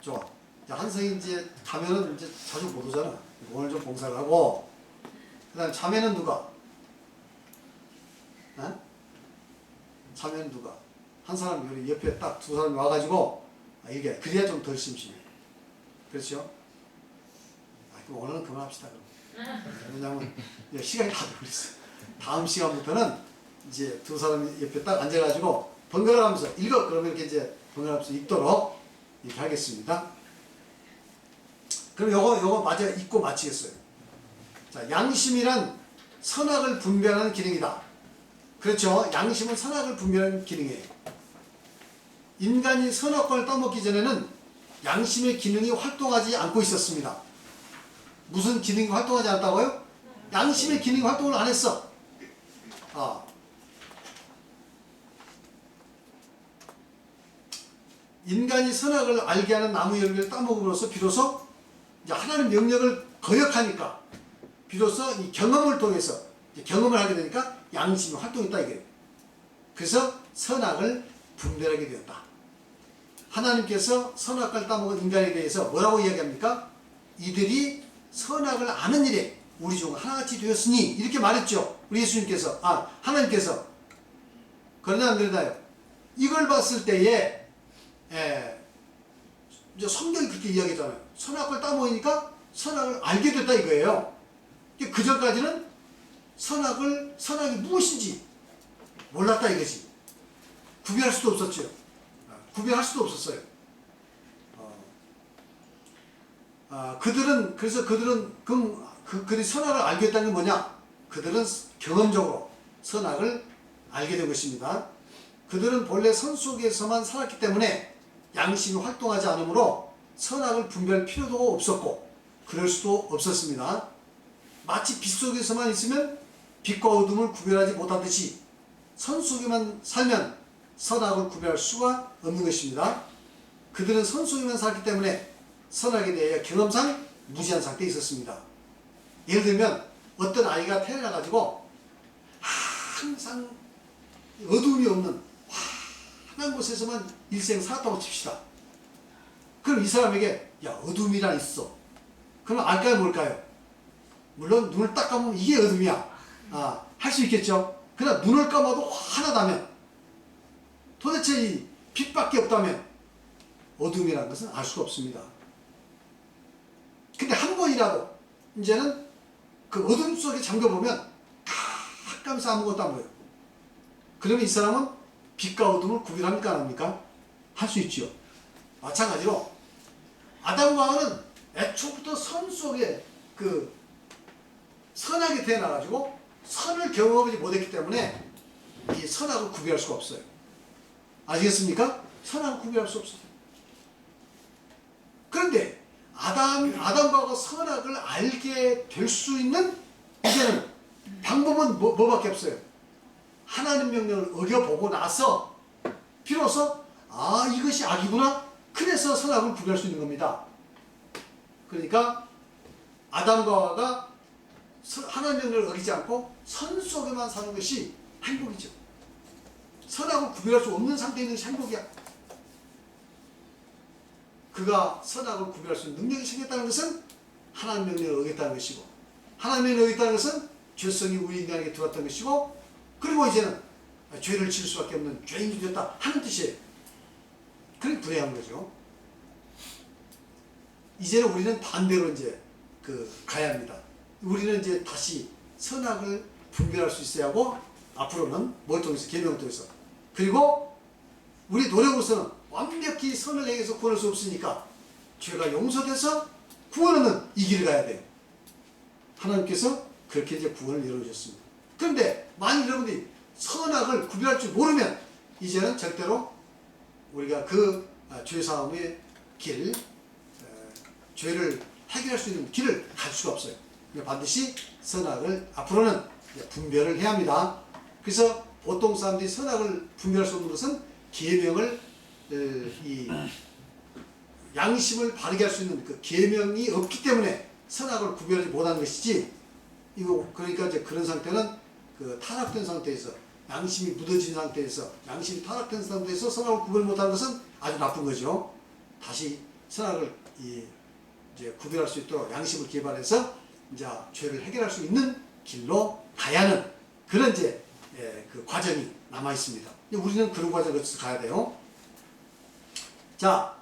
좋아. 자, 한성이 이제 가면은 이제 자주 못 오잖아. 오늘 좀 봉사를 하고, 그 다음 자매는 누가? 네? 자매는 누가? 한 사람 여기 옆에 딱 두 사람이 와가지고 이게 그래야 좀 덜 심심해. 그렇죠? 그럼 오늘은 그만합시다. 그럼. 왜냐면 시간이 다 돼버렸어. 다음 시간부터는 이제 두 사람이 옆에 딱 앉아가지고 번갈아 가면서 읽어. 그러면 이렇게 이제 번갈아 가면서 읽도록 이렇게 하겠습니다. 그럼 요거 마저 읽고 마치겠어요. 자, 양심이란 선악을 분별하는 기능이다. 그렇죠? 양심은 선악을 분별하는 기능이에요. 인간이 선악과를 따먹기 전에는 양심의 기능이 활동하지 않고 있었습니다. 무슨 기능이 활동하지 않았다고요? 양심의 기능이 활동을 안 했어. 인간이 선악을 알게 하는 나무 열매를 따먹음으로써 비로소 이제 하나님 명령을 거역하니까 비로소 이 경험을 통해서 경험을 하게 되니까 양심이 활동했다 이거예요. 그래서 선악을 분별하게 되었다. 하나님께서 선악과를 따먹은 인간에 대해서 뭐라고 이야기합니까? 이들이 선악을 아는 일에 우리 중 하나같이 되었으니 이렇게 말했죠. 우리 예수님께서 하나님께서. 그러나 안 그러나요? 이걸 봤을 때에 이제 성경이 그렇게 이야기하잖아요. 선악을 따먹으니까 선악을 알게 됐다 이거예요. 그 전까지는 선악이 무엇인지 몰랐다 이거지. 구별할 수도 없었죠. 구별할 수도 없었어요. 그들이 선악을 알게 됐다는 게 뭐냐? 그들은 경험적으로 선악을 알게 된 것입니다. 그들은 본래 선 속에서만 살았기 때문에 양심이 활동하지 않으므로 선악을 분별할 필요도 없었고 그럴 수도 없었습니다. 마치 빛 속에서만 있으면 빛과 어둠을 구별하지 못하듯이 선 속에만 살면 선악을 구별할 수가 없는 것입니다. 그들은 선 속에만 살기 때문에 선악에 대해 경험상 무지한 상태에 있었습니다. 예를 들면 어떤 아이가 태어나가지고 항상 어둠이 없는 환한 곳에서만 일생 살았다고 칩시다. 그럼 이 사람에게 어둠이란 있어. 그럼 알까요 뭘까요? 물론 눈을 딱 감으면 이게 어둠이야. 할 수 있겠죠. 그러나 눈을 감아도 환하다면 도대체 이 빛밖에 없다면 어둠이라는 것은 알 수가 없습니다. 근데 한 번이라도 이제는 그 어둠 속에 잠겨보면 깜깜해서 아무것도 안 보여요. 그러면 이 사람은 빛과 어둠을 구별합니까 안 합니까? 할 수 있죠. 마찬가지로 아담과 하와는 애초부터 선 속에 그 선악이 태어나가지고 선을 경험하지 못했기 때문에 이 선악을 구별할 수가 없어요. 아시겠습니까? 선악을 구별할 수 없어요. 그런데 아담과 하와가 선악을 알게 될 수 있는 이제는 방법은 뭐밖에 없어요. 하나님 명령을 어겨보고 나서 비로소 이것이 악이구나. 그래서 선악을 구별할 수 있는 겁니다. 그러니까 아담과 하와가 하나님 명령을 어기지 않고 선 속에만 사는 것이 행복이죠. 선악을 구별할 수 없는 상태에 있는 것이 행복이야. 그가 선악을 구별할 수 있는 능력이 생겼다는 것은 하나님 명령을 어겼다는 것이고 하나님 명령을 어겼다는 것은 죄성이 우리 인간에게 들어왔던 것이고 그리고 이제는 죄를 지을 수밖에 없는 죄인이 되었다 하는 뜻이에요. 그게 불행한 거죠. 이제는 우리는 반대로 이제 가야 합니다. 우리는 이제 다시 선악을 분별할 수 있어야 하고 앞으로는 뭘 통해서 계명을 통해서 그리고 우리 노력으로서는 완벽히 선을 행해서 구원할 수 없으니까 죄가 용서돼서 구원하는 이 길을 가야 돼요. 하나님께서 그렇게 이제 구원을 이루어주셨습니다. 그런데 만일 여러분들이 선악을 구별할 줄 모르면 이제는 절대로 우리가 그 죄사함의 길, 죄를 해결할 수 있는 길을 갈 수가 없어요. 반드시 선악을 앞으로는 분별을 해야 합니다. 그래서 보통 사람들이 선악을 분별할 수 없는 것은 계명을 이 양심을 바르게 할 수 있는 그 계명이 없기 때문에 선악을 구별하지 못하는 것이지. 이거 그러니까 이제 그런 상태는 그 타락된 상태에서 양심이 묻어진 상태에서 양심이 타락된 상태에서 선악을 구별 못하는 것은 아주 나쁜 거죠. 다시 선악을 이제 구별할 수 있도록 양심을 개발해서 이제 죄를 해결할 수 있는 길로 가야 하는 그런 이제 그 과정이 남아 있습니다. 우리는 그런 과정을 거쳐서 가야 돼요. 자,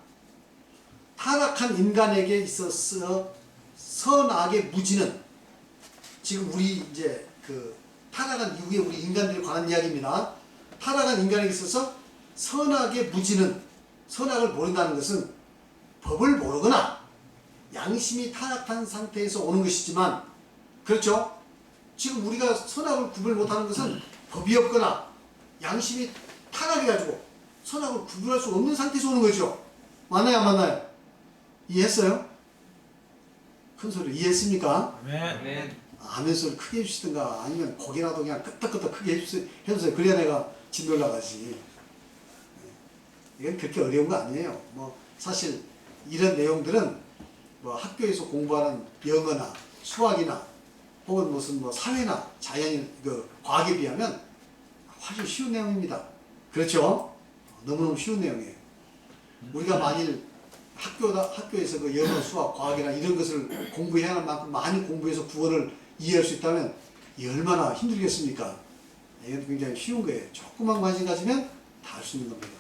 타락한 인간에게 있어서 선악의 무지는 지금 우리 이제 그 타락한 이후에 우리 인간들에 관한 이야기입니다. 타락한 인간에게 있어서 선악의 무지는 선악을 모른다는 것은 법을 모르거나 양심이 타락한 상태에서 오는 것이지만 그렇죠? 지금 우리가 선악을 구별 못하는 것은 법이 없거나 양심이 타락해가지고 선악을 구별할 수 없는 상태에서 오는 거죠. 맞나요? 안 맞나요? 이해했어요? 큰 소리 이해했습니까? 아멘. 아멘 소리 크게 해주시든가 아니면 고개라도 그냥 끄덕끄덕 크게 해주세요. 그래야 내가 진도 올라가지. 이건 그렇게 어려운 거 아니에요. 뭐 사실 이런 내용들은 뭐 학교에서 공부하는 영어나 수학이나 혹은 무슨 뭐 사회나 자연 그 과학에 비하면 아주 쉬운 내용입니다. 그렇죠? 너무너무 쉬운 내용이에요. 우리가 만일 학교에서 그 영어, 수학, 과학이나 이런 것을 공부해야 할 만큼 많이 공부해서 구원을 이해할 수 있다면 이 얼마나 힘들겠습니까? 이건 굉장히 쉬운 거예요. 조금만 관심 가지면 다 할 수 있는 겁니다.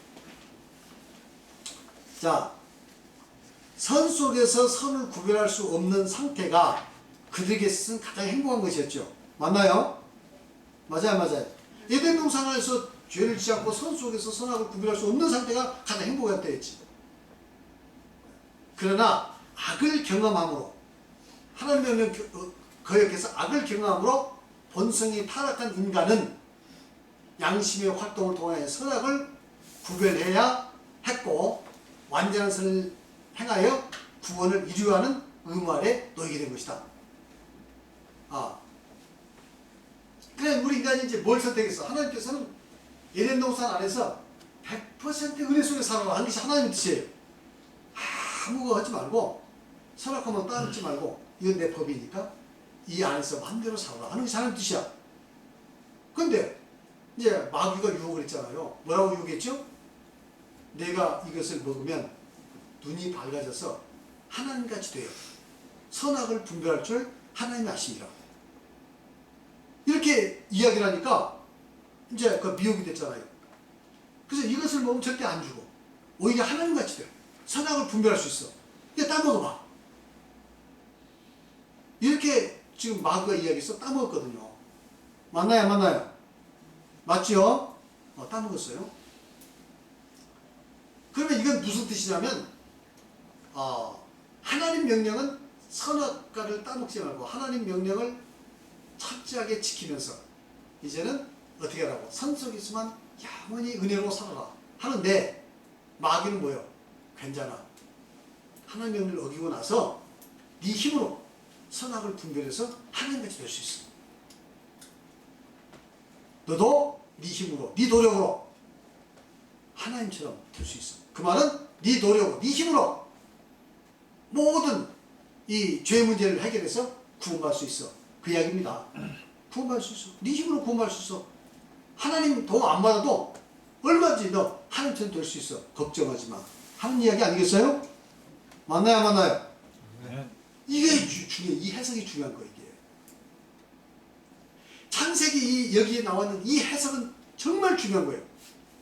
자, 선 속에서 선을 구별할 수 없는 상태가 그들에게 있어서는 가장 행복한 것이었죠. 맞나요? 맞아요, 맞아요. 에덴 동산에서 죄를 짓지 않고 선 속에서 선악을 구별할 수 없는 상태가 가장 행복했다 했지. 그러나 악을 경험함으로 하나님의 명령 거역해서 악을 경험함으로 본성이 타락한 인간은 양심의 활동을 통하여 선악을 구별해야 했고 완전한 선을 행하여 구원을 이루어하는 의무 아래 놓이게 된 것이다. 그래 우리 인간이 이제 뭘 선택했어? 하나님께서는 에덴 동산 안에서 100% 은혜 속에 살아라 하는 것이 하나님의 뜻이에요. 아무 거 하지 말고 선악하면 따르지 말고 이건 내 법이니까 이 안에서 마음대로 살아라 하는 것이 하나님의 뜻이야. 근데 이제 마귀가 유혹을 했잖아요. 뭐라고 유혹했죠? 내가 이것을 먹으면 눈이 밝아져서 하나님같이 돼요. 선악을 분별할 줄 하나님이 아십니다. 이렇게 이야기를 하니까 이제 그 미혹이 됐잖아요. 그래서 이것을 먹으면 절대 안 주고 오히려 하나님같이 돼요. 선악을 분별할 수 있어. 이제 따먹어봐. 이렇게 지금 마귀가 이야기해서 따먹었거든요. 맞나요? 안 맞나요? 맞죠? 따먹었어요. 그러면 이건 무슨 뜻이냐면 하나님 명령은 선악과를 따먹지 말고 하나님 명령을 철저하게 지키면서 이제는 어떻게 하라고? 선 속에서만 영원히 은혜로 살아라 하는데 마귀는 뭐예요? 괜찮아. 하나님 명령을 어기고 나서 네 힘으로 선악을 분별해서 하나님같이 될 수 있어. 너도 네 힘으로, 네 노력으로 하나님처럼 될 수 있어. 그 말은 네 노력으로, 네 힘으로 모든 이 죄 문제를 해결해서 구원받을 수 있어. 그 이야기입니다. 구원받을 수 있어. 네 힘으로 구원받을 수 있어. 하나님 도움 안 받아도 얼마든지 너 하나님처럼 될 수 있어. 걱정하지 마. 하는 이야기 아니겠어요? 맞나요? 안 맞나요? 네. 이게 중요해. 이 해석이 중요한 거예요. 이게. 창세기 여기에 나와 있는 이 해석은 정말 중요한 거예요.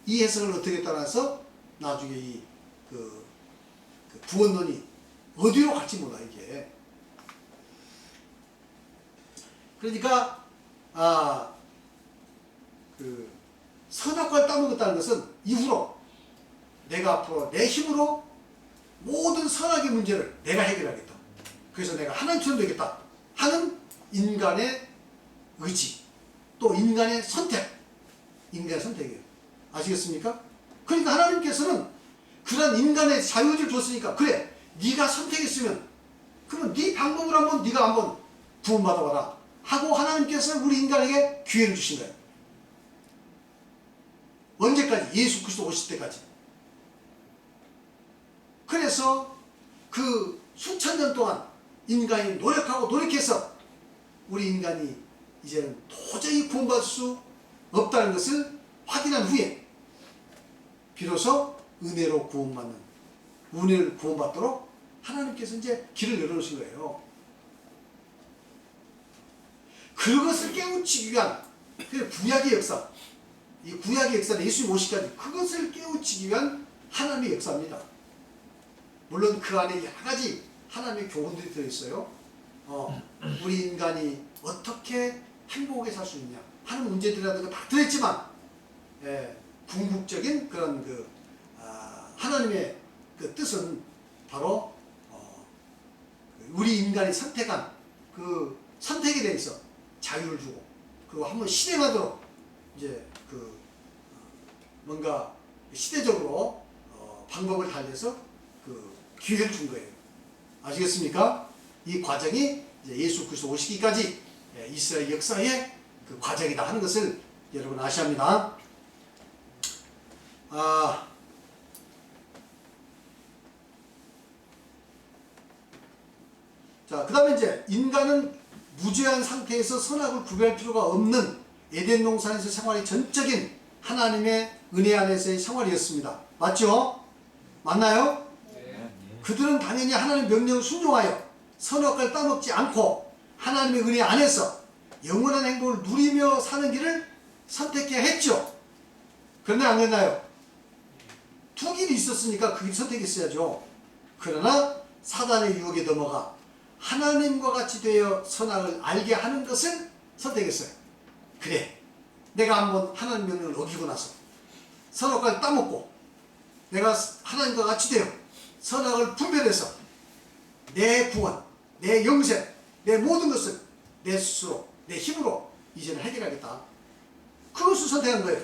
이 해석을 어떻게 따라서 나중에 그 구원론이 어디로 갈지 몰라 이게. 그러니까 선악과를 따먹었다는 것은 이후로 내가 앞으로 내 힘으로 모든 선악의 문제를 내가 해결하겠다. 그래서 내가 하나님처럼 되겠다 하는 인간의 의지, 또 인간의 선택이에요. 아시겠습니까? 그러니까 하나님께서는 그런 인간의 자유를 줬으니까, 그래, 네가 선택했으면 그러면 네 방법을 한번 네가 한번 구원받아봐라 하고 하나님께서 우리 인간에게 기회를 주신 거예요. 언제까지? 예수 그리스도 오실 때까지. 그래서 그 수천 년 동안 인간이 노력해서 우리 인간이 이제는 도저히 구원받을 수 없다는 것을 확인한 후에 비로소 은혜로 은혜를 구원받도록 하나님께서 이제 길을 열어놓으신 거예요. 그것을 깨우치기 위한 구약의 역사, 이 구약의 역사는 예수님 오시기까지 그것을 깨우치기 위한 하나님의 역사입니다. 물론 그 안에 여러 가지 하나님의 교훈들이 들어있어요. 우리 인간이 어떻게 행복하게 살 수 있냐 하는 문제들이라든가 다 들어있지만, 궁극적인 그런 하나님의 그 뜻은 바로 우리 인간이 선택한 그 선택에 대해서 자유를 주고, 그리고 한번 실행하도록 이제 뭔가 시대적으로 방법을 달려서 기회를 준 거예요. 아시겠습니까? 이 과정이 이제 예수 그리스도 오시기까지 이스라엘 역사의 그 과정이다 하는 것을 여러분 아셔야 합니다. 자, 그 다음에 이제 인간은 무죄한 상태에서 선악을 구별할 필요가 없는 에덴 동산에서 생활이 전적인 하나님의 은혜 안에서의 생활이었습니다. 맞죠? 맞나요? 네. 그들은 당연히 하나님의 명령을 순종하여 선악과를 따먹지 않고 하나님의 은혜 안에서 영원한 행복을 누리며 사는 길을 선택해야 했죠. 그런데 안 그랬나요? 두 길이 있었으니까 그 길 선택했어야죠. 그러나 사단의 유혹에 넘어가 하나님과 같이 되어 선악을 알게 하는 것을 선택했어요. 그래, 내가 한번 하나님 명령을 어기고 나서 선악과를 따먹고 내가 하나님과 같이 되어 선악을 분별해서 내 구원, 내 영생, 내 모든 것을 내 스스로, 내 힘으로 이제는 해결하겠다. 그것을 선택한 거예요.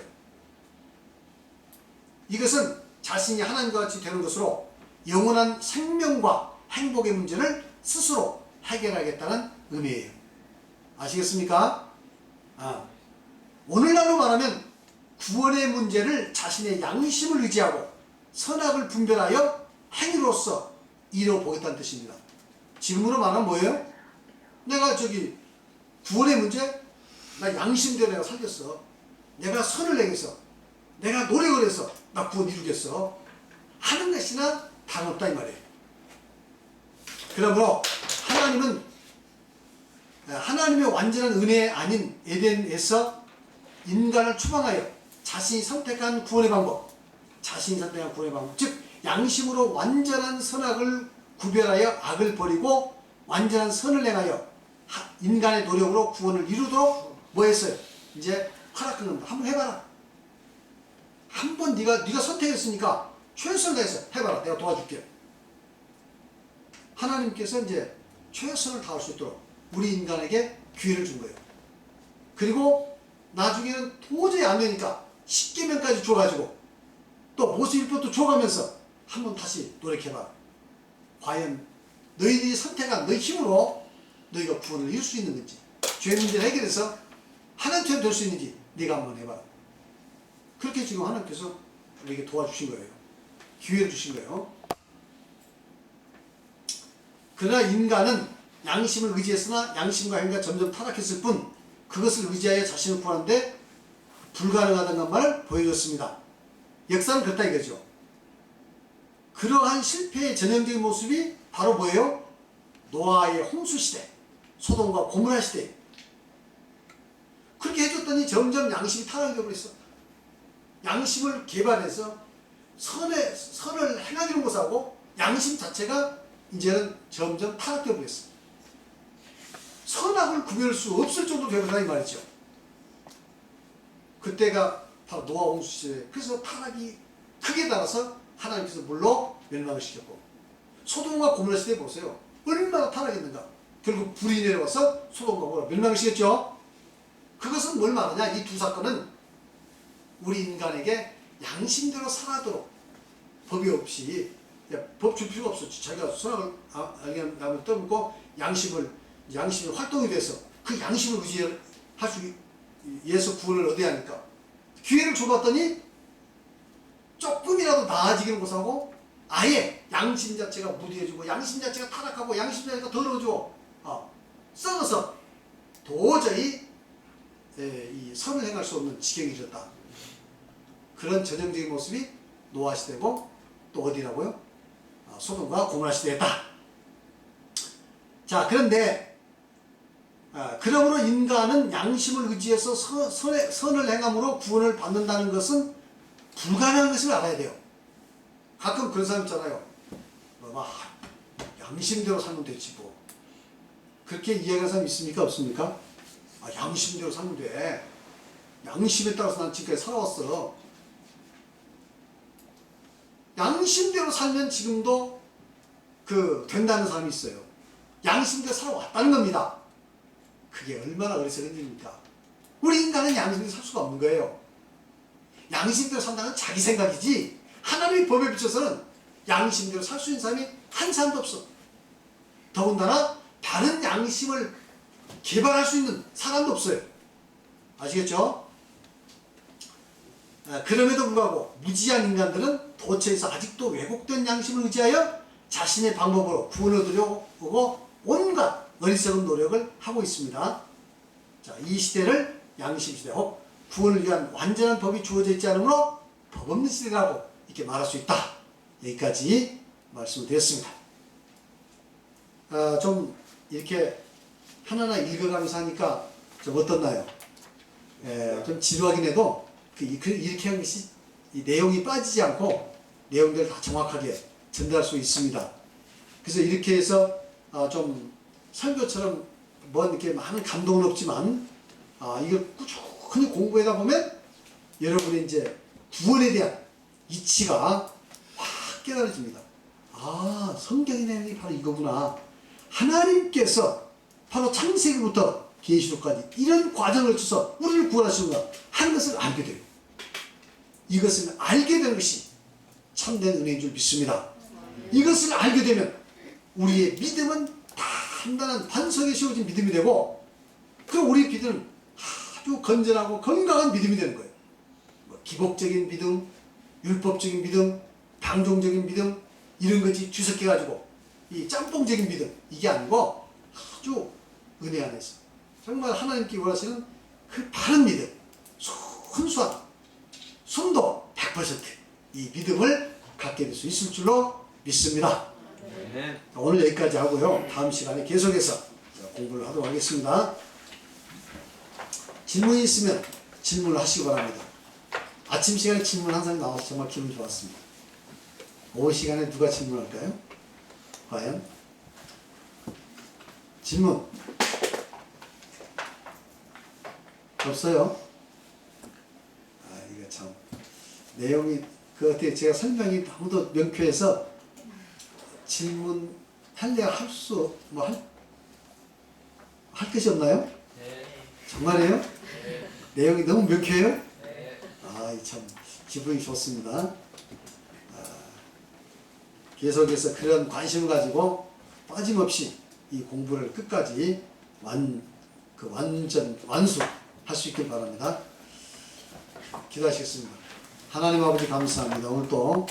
이것은 자신이 하나님과 같이 되는 것으로 영원한 생명과 행복의 문제를 스스로 해결하겠다는 의미예요. 아시겠습니까? 오늘날로 말하면 구원의 문제를 자신의 양심을 의지하고 선악을 분별하여 행위로서 이뤄보겠다는 뜻입니다. 지금으로 말하면 뭐예요? 내가 구원의 문제? 나 양심대로 내가 살겠어. 내가 선을 행해서, 내가 노력을 해서 나 구원 이루겠어 하는 것이나 다름없다 이 말이에요. 그러므로 하나님은 하나님의 완전한 은혜 아닌 에덴에서 인간을 추방하여 자신이 선택한 구원의 방법, 즉 양심으로 완전한 선악을 구별하여 악을 버리고 완전한 선을 행하여 인간의 노력으로 구원을 이루도록 뭐 했어요? 이제 허락한 겁니다. 한번 해봐라. 한번 네가 선택했으니까 최선을 다해서 해봐라. 내가 도와줄게. 하나님께서 이제 최선을 다할 수 있도록 우리 인간에게 기회를 준 거예요. 그리고 나중에는 도저히 안 되니까 10계명까지 줘가지고 또 모세율법도 줘가면서 한번 다시 노력해봐라. 과연 너희들이 선택한 너희 힘으로 너희가 구원을 이룰 수 있는 건지, 죄 문제를 해결해서 하나님처럼 될 수 있는지 네가 한번 해봐라. 그렇게 지금 하나님께서 우리에게 도와주신 거예요. 기회를 주신 거예요. 그러나 인간은 양심을 의지했으나 양심과 행위가 점점 타락했을 뿐 그것을 의지하여 자신을 구하는데 불가능하다는 말을 보여줬습니다. 역사는 그렇다 이거죠. 그러한 실패의 전형적인 모습이 바로 뭐예요? 노아의 홍수시대, 소돔과 고모라 시대. 그렇게 해줬더니 점점 양심이 타락되고 그랬어. 양심을 개발해서 선을 행하기로 못하고 양심 자체가 이제는 점점 타락되어 버렸어. 선악을 구별할 수 없을 정도로 되어버린다 이 말이죠. 그때가 바로 노아 홍수 시대. 그래서 타락이 크게 달아서 하나님께서 물로 멸망을 시켰고, 소돔과 고모라 시대 보세요. 얼마나 타락했는가. 결국 불이 내려와서 소돔과 고모라 멸망시켰죠. 그것은 뭘 말하냐? 이 두 사건은 우리 인간에게 양심대로 살아도록 법이 없이 법 줄 필요가 없어. 자기가 선악을 알게 떠먹고 양심이 활동이 돼서 그 양심을 의지할 수 위해서 구원을 얻어야 하니까 기회를 줘봤더니 조금이라도 나아지기를 못하고 아예 양심 자체가 무디해지고 양심 자체가 타락하고 양심 자체가 더러워지고 썩어서 도저히 이 선을 행할 수 없는 지경이 이르렀다. 그런 전형적인 모습이 노아 시대고 또 어디라고요? 소돔과 고모라 시대였다. 자, 그런데 그러므로 인간은 양심을 의지해서 선을 행함으로 구원을 받는다는 것은 불가능한 것을 알아야 돼요. 가끔 그런 사람 있잖아요. 양심대로 살면 되지 뭐. 그렇게 이해하는 사람 있습니까? 없습니까? 양심대로 살면 돼. 양심에 따라서 난 지금까지 살아왔어. 양심대로 살면 지금도 된다는 사람이 있어요. 양심대로 살아왔다는 겁니다. 그게 얼마나 어리석은 일입니까? 우리 인간은 양심대로 살 수가 없는 거예요. 양심대로 산다는 자기 생각이지 하나님의 법에 비춰서는 양심대로 살 수 있는 사람이 한 사람도 없어. 더군다나 바른 양심을 개발할 수 있는 사람도 없어요. 아시겠죠? 그럼에도 불구하고 무지한 인간들은 도처에서 아직도 왜곡된 양심을 의지하여 자신의 방법으로 구원을 얻으려고 온갖 어리석은 노력을 하고 있습니다. 자, 이 시대를 양심시대 혹 구원을 위한 완전한 법이 주어져 있지 않으므로 법 없는 시대라고 이렇게 말할 수 있다. 여기까지 말씀을 드렸습니다. 좀 이렇게 하나하나 읽어가면서 하니까 좀 어떻나요? 좀 지루하긴 해도 이렇게 하는 것이 이 내용이 빠지지 않고 내용들을 다 정확하게 전달할 수 있습니다. 그래서 이렇게 해서 좀 설교처럼 이렇게 많은 감동은 없지만 이걸 꾸준히 공부하다 보면 여러분의 이제 구원에 대한 이치가 확 깨달아집니다. 성경의 내용이 바로 이거구나. 하나님께서 바로 창세기부터 계시록까지 이런 과정을 거쳐서 우리를 구원하시는구나 하는 것을 알게 돼요. 이것을 알게 되는 것이 참된 은혜인 줄 믿습니다. 이것을 알게 되면 우리의 믿음은 단단한 반석에 세워진 믿음이 되고 그럼 우리의 믿음은 아주 건전하고 건강한 믿음이 되는 거예요. 기복적인 믿음, 율법적인 믿음, 방종적인 믿음 이런 것이 뒤섞여가지고 이 짬뽕적인 믿음 이게 아니고 아주 은혜 안에서 정말 하나님께 원하시는 그 바른 믿음, 순수한 순도 100%이 믿음을 갖게 될 수 있을 줄로 믿습니다. 네. 오늘 여기까지 하고요. 다음 시간에 계속해서 공부를 하도록 하겠습니다. 질문이 있으면 질문을 하시기 바랍니다. 아침 시간에 질문 한 사람이 나와서 정말 기분 좋았습니다. 오후 시간에 누가 질문할까요? 과연? 질문 없어요? 이거 참 내용이 어떻게 제가 설명이 너무도 명쾌해서 질문할래야 할 것이 없나요? 네. 정말이에요? 네. 내용이 너무 명쾌해요? 네. 참 기분이 좋습니다. 계속해서 그런 관심을 가지고 빠짐없이 이 공부를 끝까지 완수할 수 있길 바랍니다. 기도하시겠습니다. 하나님 아버지 감사합니다. 오늘 또